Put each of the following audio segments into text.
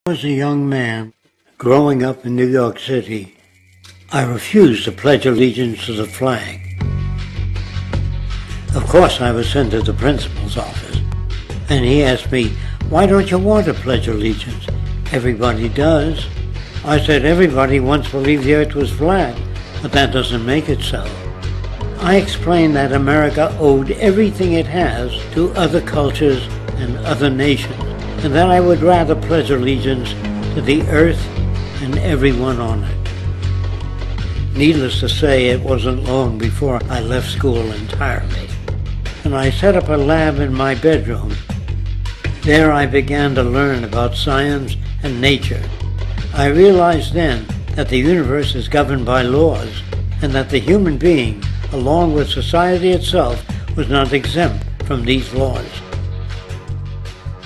As a young man growing up in New York City, I refused to pledge allegiance to the flag. Of course, I was sent to the principal's office, and he asked me, "Why don't you want to pledge allegiance? Everybody does." I said, "Everybody once believed the earth was flat, but that doesn't make it so." I explained that America owed everything it has to other cultures and other nations, and that I would rather pledge allegiance to the earth and everyone on it. Needless to say, it wasn't long before I left school entirely, and I set up a lab in my bedroom. There I began to learn about science and nature. I realized then that the universe is governed by laws, and that the human being, along with society itself, was not exempt from these laws.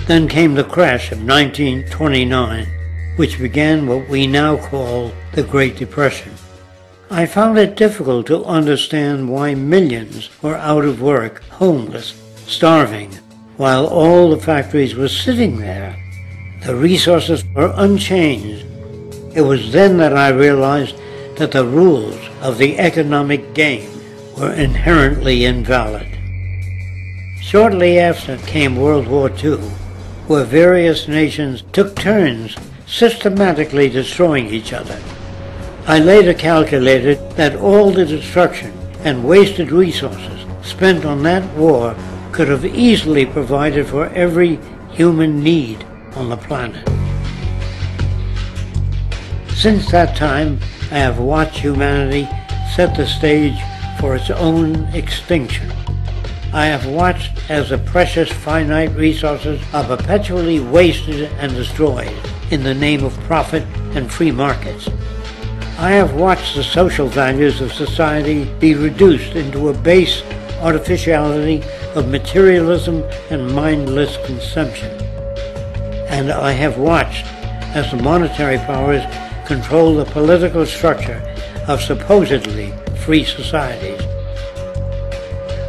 Then came the crash of 1929, which began what we now call the Great Depression. I found it difficult to understand why millions were out of work, homeless, starving, while all the factories were sitting there. The resources were unchanged. It was then that I realized that the rules of the economic game were inherently invalid. Shortly after came World War II, where various nations took turns systematically destroying each other. I later calculated that all the destruction and wasted resources spent on that war could have easily provided for every human need on the planet. Since that time, I have watched humanity set the stage for its own extinction. I have watched as the precious finite resources are perpetually wasted and destroyed in the name of profit and free markets. I have watched the social values of society be reduced into a base artificiality of materialism and mindless consumption. And I have watched as the monetary powers control the political structure of supposedly free societies.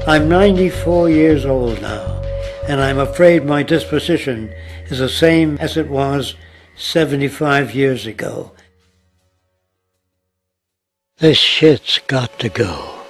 I'm 94 years old now, and I'm afraid my disposition is the same as it was 75 years ago. This shit's got to go.